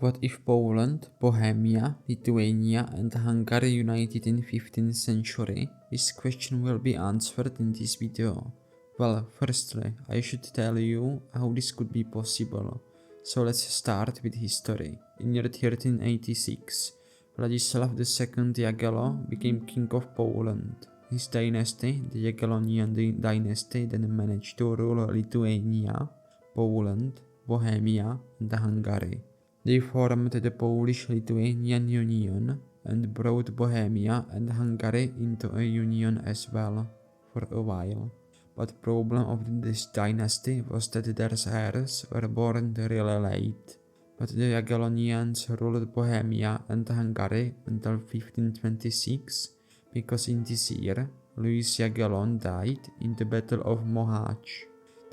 What if Poland, Bohemia, Lithuania and Hungary united in 15th century? This question will be answered in this video. Well, firstly, I should tell you how this could be possible. So let's start with history. In year 1386, Vladislav II Jagiello became king of Poland. His dynasty, the Jagiellonian dynasty, then managed to rule Lithuania, Poland, Bohemia and Hungary. They formed the Polish-Lithuanian Union and brought Bohemia and Hungary into a union as well for a while. But problem of this dynasty was that their heirs were born really late. But the Jagiellonians ruled Bohemia and Hungary until 1526, because in this year Louis Jagiellon died in the Battle of Mohács.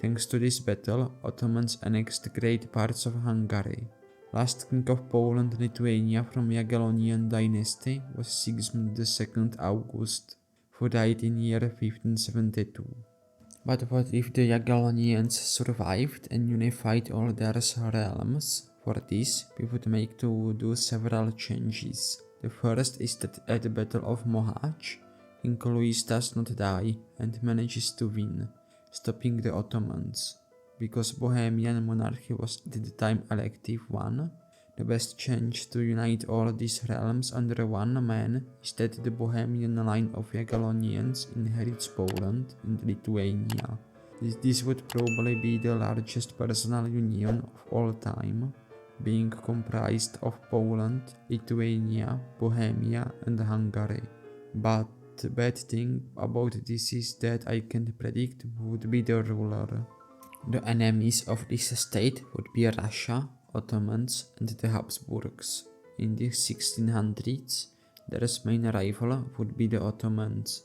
Thanks to this battle, Ottomans annexed great parts of Hungary. Last king of Poland and Lithuania from Jagiellonian dynasty was Sigismund II August, who died in year 1572. But what if the Jagiellonians survived and unified all their realms? For this, we would make to do several changes. The first is that at the Battle of Mohács, King Louis does not die and manages to win, stopping the Ottomans. Because Bohemian monarchy was at the time elective one, the best chance to unite all these realms under one man is that the Bohemian line of Jagiellonians inherits Poland and Lithuania. This would probably be the largest personal union of all time, being comprised of Poland, Lithuania, Bohemia and Hungary. But the bad thing about this is that I can't predict who would be the ruler. The enemies of this state would be Russia, Ottomans and the Habsburgs. In the 1600s, their main rival would be the Ottomans.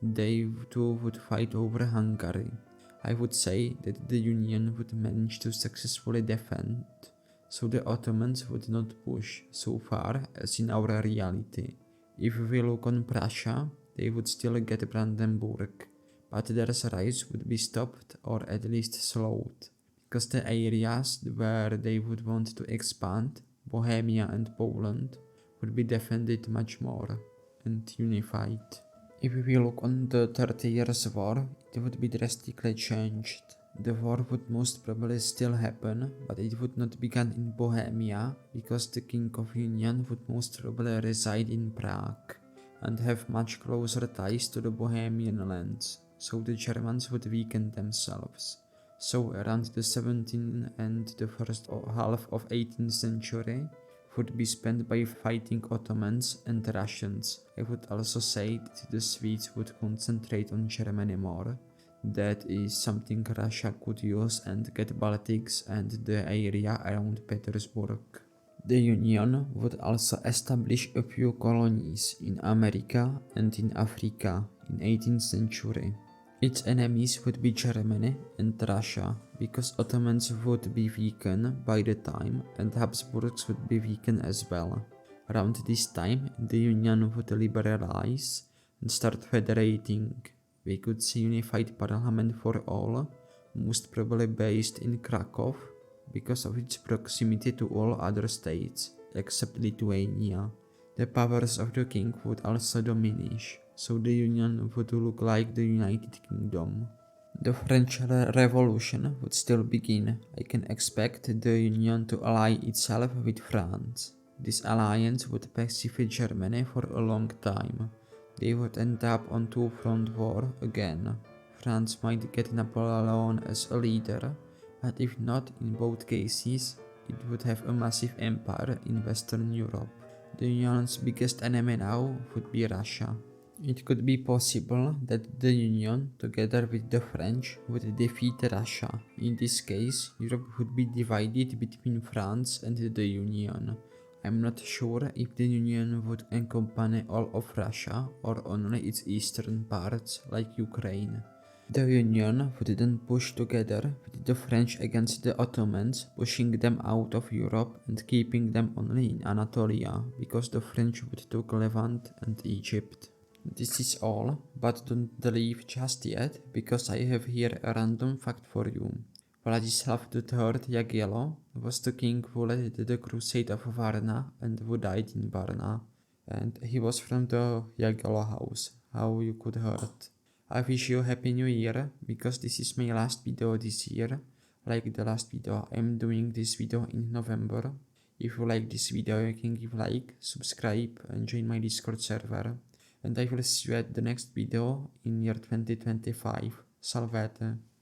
They too would fight over Hungary. I would say that the Union would manage to successfully defend, so the Ottomans would not push so far as in our reality. If we look on Prussia, they would still get Brandenburg, but their rise would be stopped or at least slowed, because the areas where they would want to expand, Bohemia and Poland, would be defended much more and unified. If we look on the 30 Years' War, it would be drastically changed. The war would most probably still happen, but it would not begin in Bohemia, because the King of Union would most probably reside in Prague and have much closer ties to the Bohemian lands, so the Germans would weaken themselves. So around the 17th and the first half of 18th century would be spent by fighting Ottomans and Russians. I would also say that the Swedes would concentrate on Germany more. That is something Russia could use and get Baltics and the area around Petersburg. The Union would also establish a few colonies in America and in Africa in 18th century. Its enemies would be Germany and Russia, because Ottomans would be weakened by the time and Habsburgs would be weakened as well. Around this time, the Union would liberalize and start federating. We could see unified parliament for all, most probably based in Krakow, because of its proximity to all other states, except Lithuania. The powers of the king would also diminish, so the union would look like the United Kingdom. The French Revolution would still begin. I can expect the union to ally itself with France. This alliance would pacify Germany for a long time. They would end up on two-front war again. France might get Napoleon as a leader, but if not, in both cases, it would have a massive empire in Western Europe. The Union's biggest enemy now would be Russia. It could be possible that the Union, together with the French, would defeat Russia. In this case, Europe would be divided between France and the Union. I'm not sure if the Union would encompass all of Russia or only its eastern parts, like Ukraine. The Union would then push together with the French against the Ottomans, pushing them out of Europe and keeping them only in Anatolia, because the French would take Levant and Egypt. This is all, but don't leave just yet, because I have here a random fact for you. Vladislav III Jagiello was the king who led the crusade of Varna and who died in Varna. And he was from the Jagiello house, how you could heard. I wish you a happy new year, because this is my last video this year. Like the last video, I'm doing this video in November. If you like this video, you can give like, subscribe and join my Discord server. And I will see you at the next video in year 2025. Salvete!